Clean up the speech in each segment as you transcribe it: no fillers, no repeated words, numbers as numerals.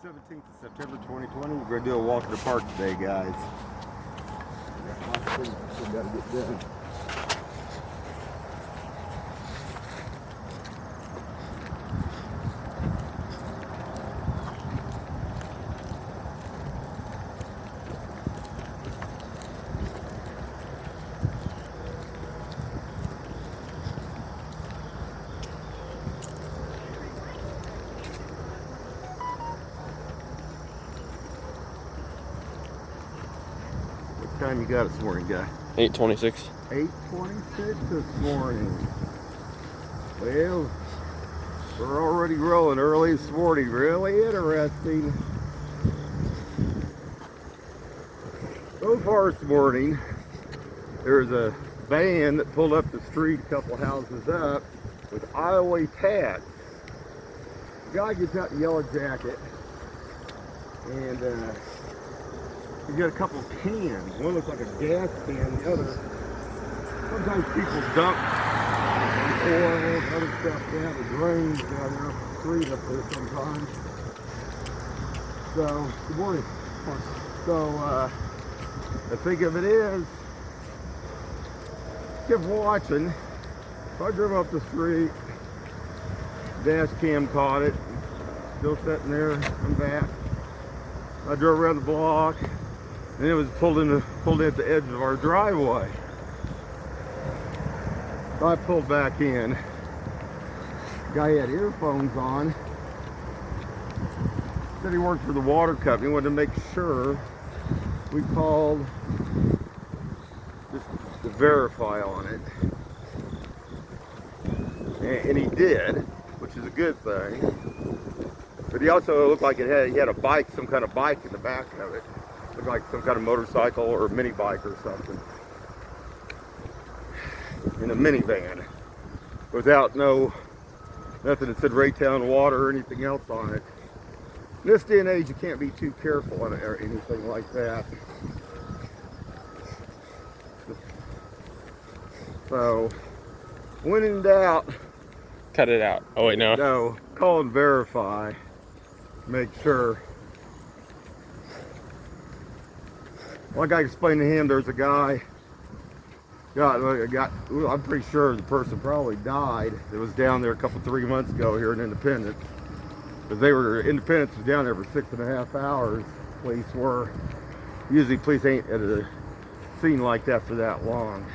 17th of September 2020. We're going to do a walk in the park today, guys. Got lots of things we still got to get done. What time you got this morning, guy? 8:26. 8:26 this morning. Well, we're already rolling early this morning. Really interesting. So far this morning, there's a van that pulled up the street a couple houses up with Iowa tats. The guy gets out in the yellow jacket and he's got a couple of cans. One looks like a gas can, the other, sometimes people dump oil and other stuff down the drains down there off the street up there sometimes. So, good morning. So, the thing of it is, kept watching. So I drove up the street, dash cam caught it, still sitting there, I'm back. I drove around the block, and it was pulled in at the edge of our driveway. So I pulled back in. Guy had earphones on. Said he worked for the water company. Wanted to make sure we called just to verify on it. And he did, which is a good thing. But he also looked like he had a bike, some kind of bike in the back of it. Looked like some kind of motorcycle or mini bike or something. In a minivan. Without nothing that said Raytown Water or anything else on it. In this day and age, you can't be too careful on it or anything like that. So, when in doubt, Cut it out. Oh wait, no. no, call and verify. Make sure. Like I explained to him, there's a guy. I'm pretty sure the person probably died. It was down there 3 months ago here in Independence. Because Independence was down there for 6.5 hours. Police were. Usually police ain't at a scene like that for that long.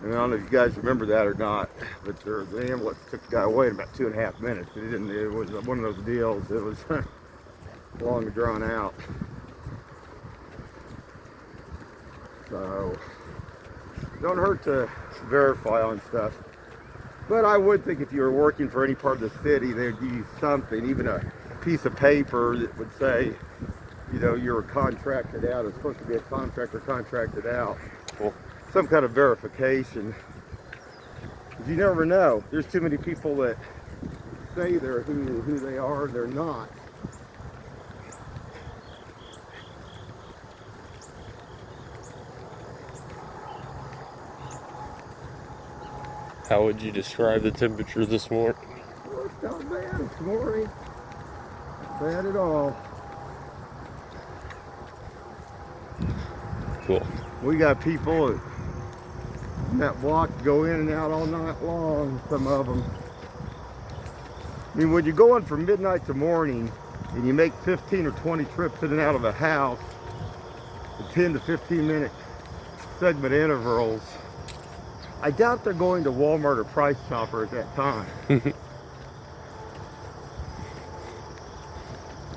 And I don't know if you guys remember that or not, but the ambulance took the guy away in about 2.5 minutes. It was one of those deals. It was long and drawn out. So, don't hurt to verify on stuff. But I would think if you were working for any part of the city, they'd give you something, even a piece of paper that would say, you know, you're contracted out. It's supposed to be a contractor contracted out. Cool. Some kind of verification. Because you never know. There's too many people that say they're who they are, they're not. How would you describe the temperature this morning? Well, it's not bad this morning. Not bad at all. Cool. We got people in that block go in and out all night long, some of them. I mean, when you're going from midnight to morning and you make 15 or 20 trips in and out of a house in 10 to 15 minute segment intervals, I doubt they're going to Walmart or Price Chopper at that time.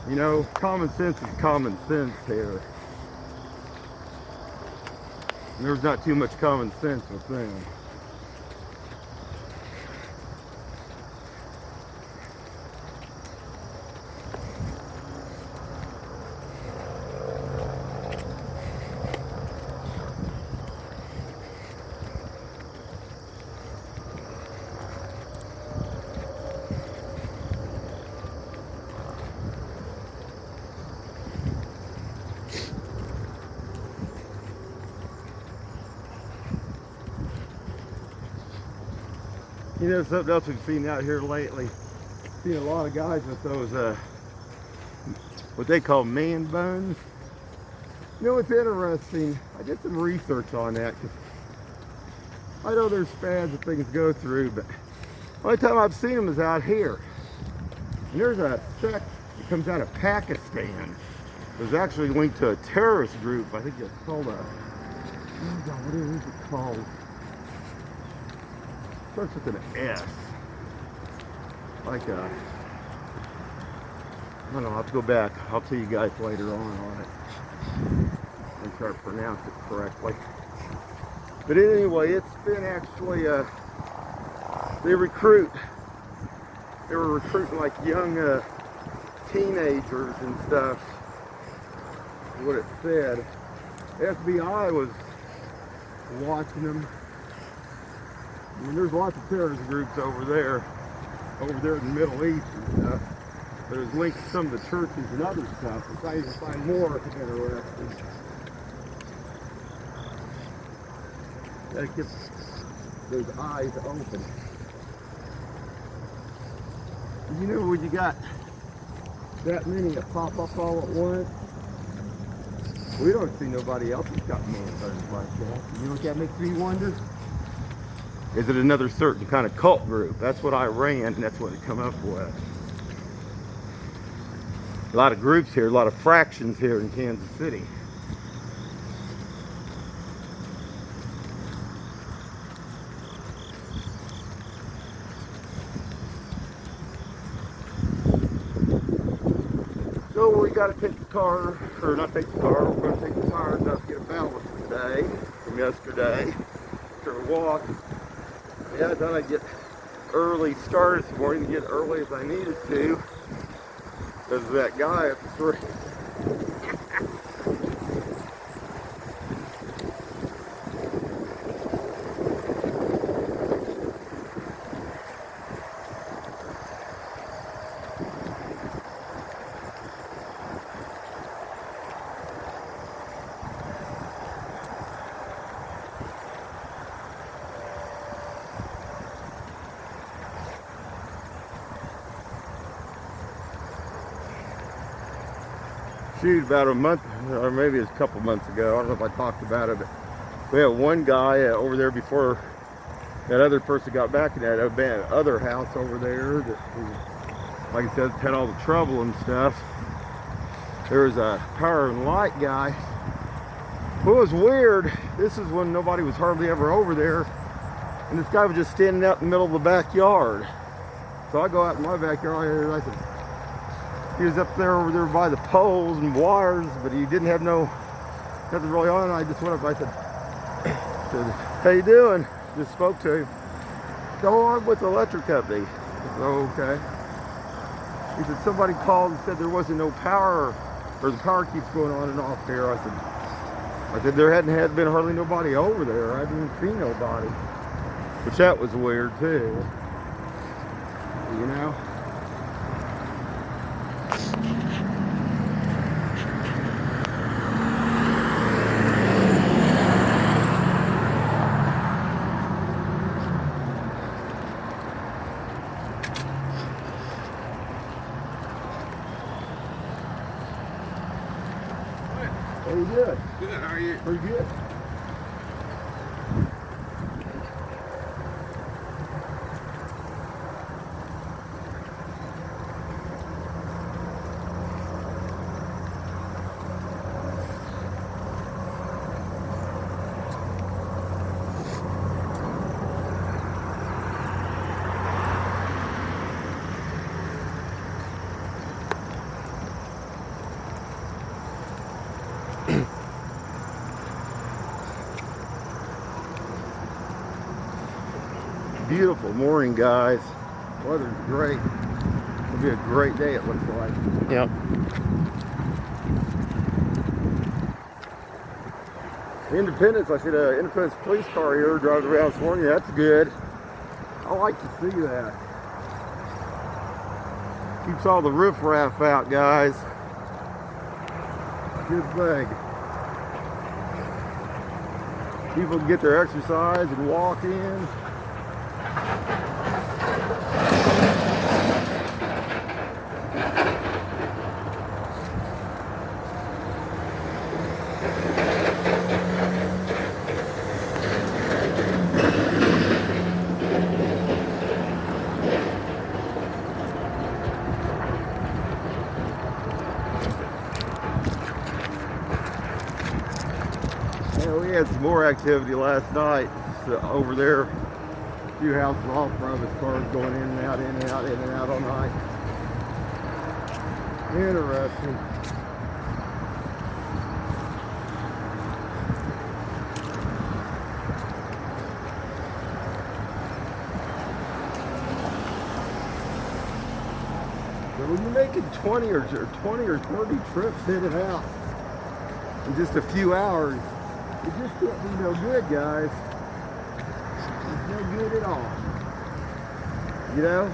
You know, common sense is common sense here. There's not too much common sense with them. You know, something else we've seen out here lately. seen a lot of guys with those, what they call man buns. You know what's interesting? I did some research on that, because I know there's fads that things go through, but the only time I've seen them is out here. And there's a sect that comes out of Pakistan. It was actually linked to a terrorist group. I think it's called a, oh God, what is it called? It starts with an S. Like a, I don't know, I'll have to go back. I'll tell you guys later on it. I'm trying to pronounce it correctly. But anyway, it's been actually, they were recruiting like young teenagers and stuff. What it said. FBI was watching them. I mean, there's lots of terrorist groups over there in the Middle East and stuff. But it was linked to some of the churches and other stuff. If I even find more interesting. Gotta keep those eyes open. You know when you got that many that pop up all at once? We don't see nobody else that's got man buns like that. You know what that makes me wonder? Is it another certain kind of cult group? That's what I ran, and that's what it come up with. A lot of groups here, a lot of fractions here in Kansas City. So we got to take the car, or not take the car, we're going to take the tires out to get a ballast today, from yesterday, after a walk. Yeah, I thought I'd get early start this morning, to get early as I needed to, because of that guy at the 3. Shoot, about a month, or maybe it's a couple months ago, I don't know if I talked about it, but we had one guy over there before that other person got back in that other house over there that, like I said, had all the trouble and stuff. There was a power and light guy. What was weird, this is when nobody was hardly ever over there, and this guy was just standing out in the middle of the backyard. So I go out in my backyard and I said, he was up there over there by the poles and wires, but he didn't have nothing really on. I just went up, I said, how you doing? Just spoke to him. So I'm with the electric company. I said, oh, okay. He said, somebody called and said there wasn't no power, or the power keeps going on and off here. I said there hadn't been hardly nobody over there. I didn't see nobody. Which that was weird too. You know? How you doing? Good, how are you? Pretty good. Beautiful morning, guys. Weather's great. It'll be a great day, it looks like. Yep. Independence, I see the Independence police car here driving around this morning. That's good. I like to see that. Keeps all the riffraff out, guys. Good thing. People can get their exercise and walk in. had some more activity last night. Over there, a few houses off from us, cars going in and out, in and out, in and out all night. Interesting. But when you're making 20 or 30 trips in and out in just a few hours, it just can't be no good, guys. It's no good at all. You know?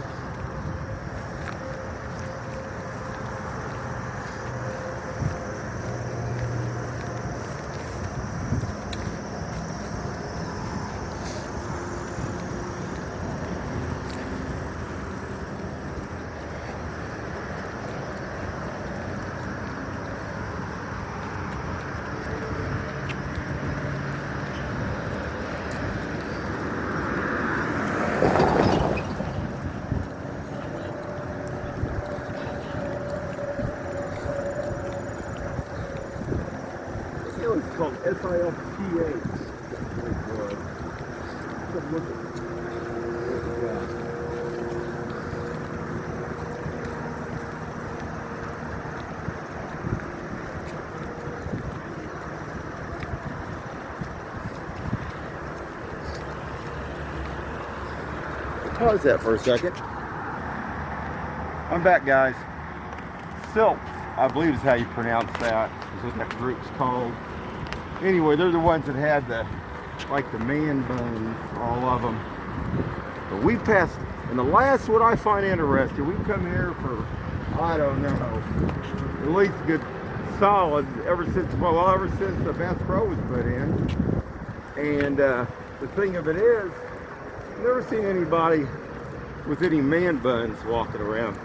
It's called SILTH. Look at it. Pause that for a second. I'm back, guys. Silk, I believe is how you pronounce that. Is what that group's called. Anyway, they're the ones that had the man buns, all of them. But we passed, and the last what I find interesting, we've come here for, I don't know, at least a good solid ever since the Bass Pro was put in. And the thing of it is, I've never seen anybody with any man buns walking around.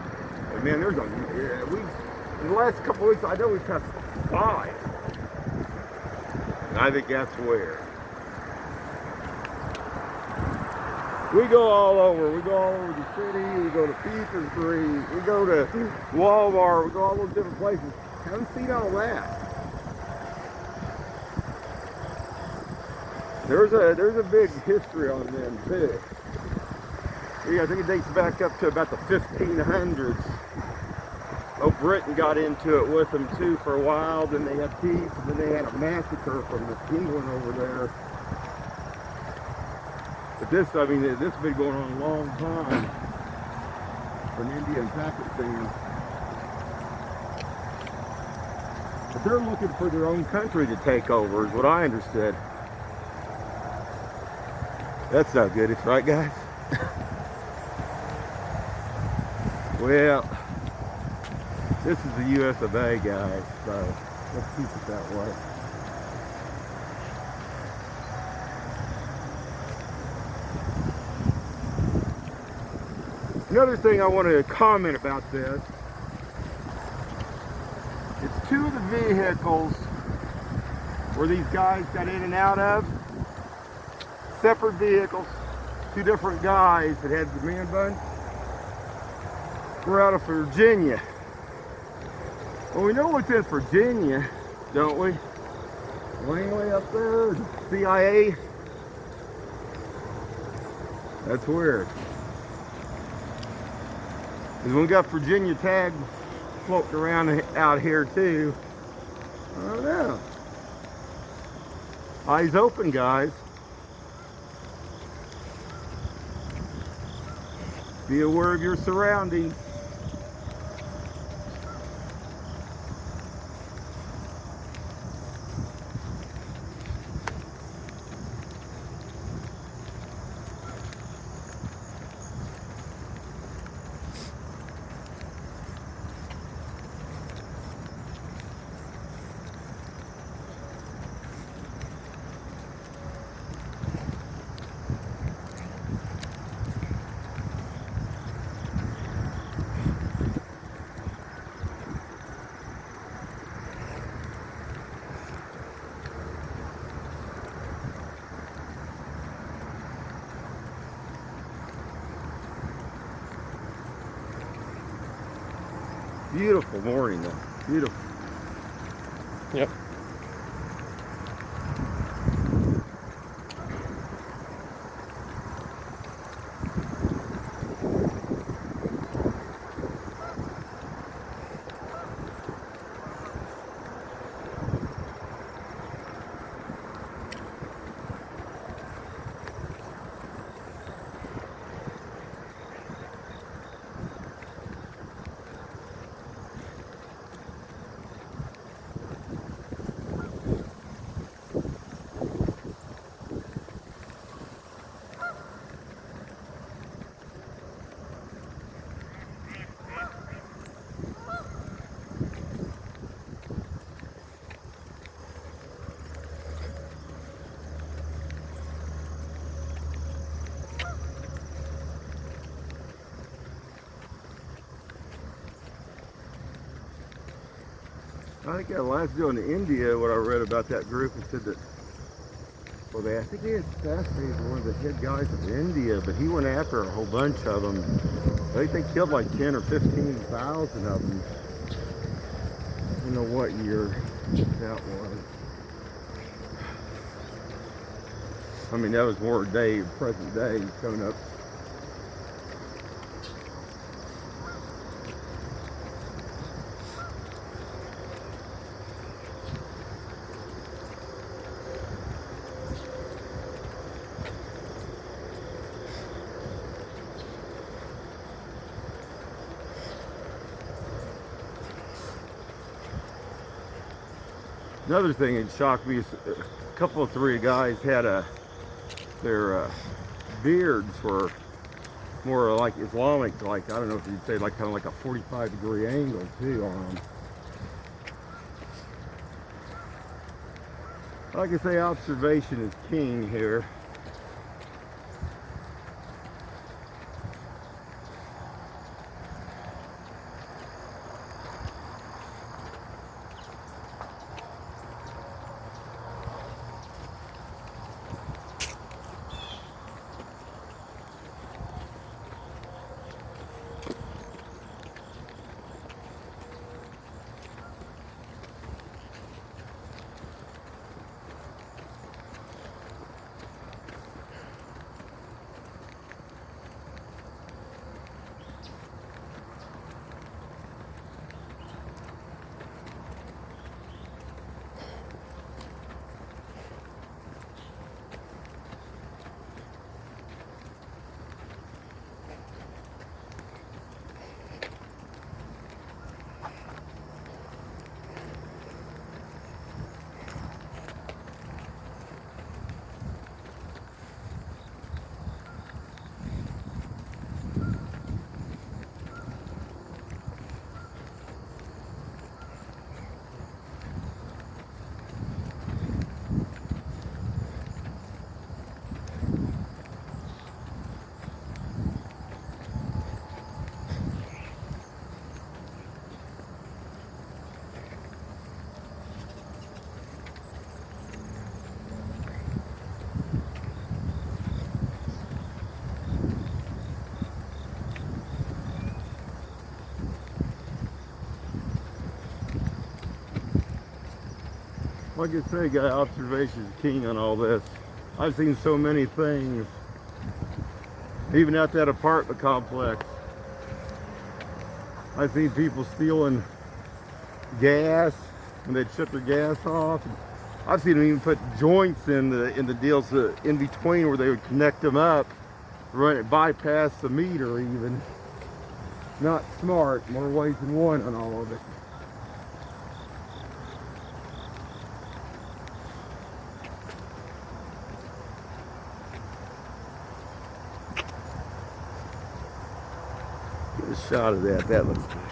But man, there's in the last couple of weeks, I know we've passed 5. And I think that's where. We go all over. We go all over the city. We go to Pizza Street. We go to Walmart. We go all those different places. Haven't seen all that. There's a big history on them too. Yeah, I think it dates back up to about the 1500s. Oh, Britain got into it with them too for a while. Then they had peace, and then they had a massacre from England over there. But this, I mean, this has been going on a long time from India and Pakistan. But they're looking for their own country to take over, is what I understood. That's not good, it's right, guys? Well, this is the US of A, guys, so let's keep it that way. Another thing I want to comment about this, it's 2 of the vehicles where these guys got in and out of, separate vehicles, 2 different guys that had the man buns. We're out of Virginia. Well, we know what's in Virginia, don't we? Langley up there, CIA. That's weird. Because we got Virginia tags floating around out here too. I don't know. Eyes open, guys. Be aware of your surroundings. Beautiful morning though. Beautiful. Yep. I think that last deal in India, what I read about that group, it said that, well, I think they had assassinated one of the head guys of India, but he went after a whole bunch of them. I think they killed like 10 or 15,000 of them. I don't know what year that was. I mean, that was more present day coming up. Another thing that shocked me is a couple of three guys had their beards were more like Islamic, like, I don't know if you'd say, like kind of like a 45-degree angle too on them. Like I say, observation is king here. Like I say, guy, observation is king on all this. I've seen so many things, even at that apartment complex. I've seen people stealing gas when they'd shut their gas off. I've seen them even put joints in the deals in between where they would connect them up, run it bypass the meter even. Not smart, more ways than one on all of it. Get a shot of that. That looks good.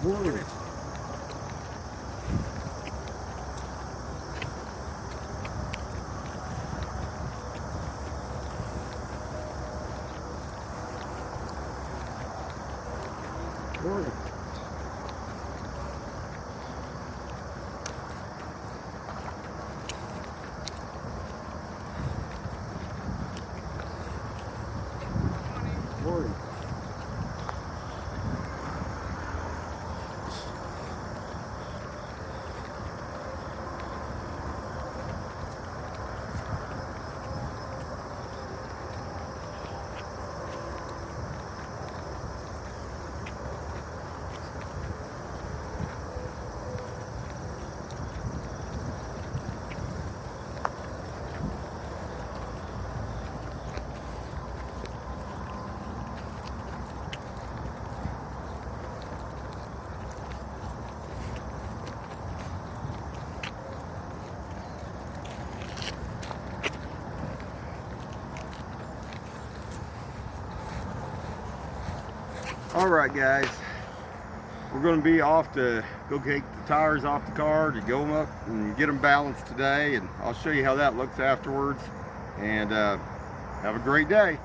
Morning. Morning. Morning. All right, guys, we're going to be off to go take the tires off the car to go them up and get them balanced today, and I'll show you how that looks afterwards. And have a great day.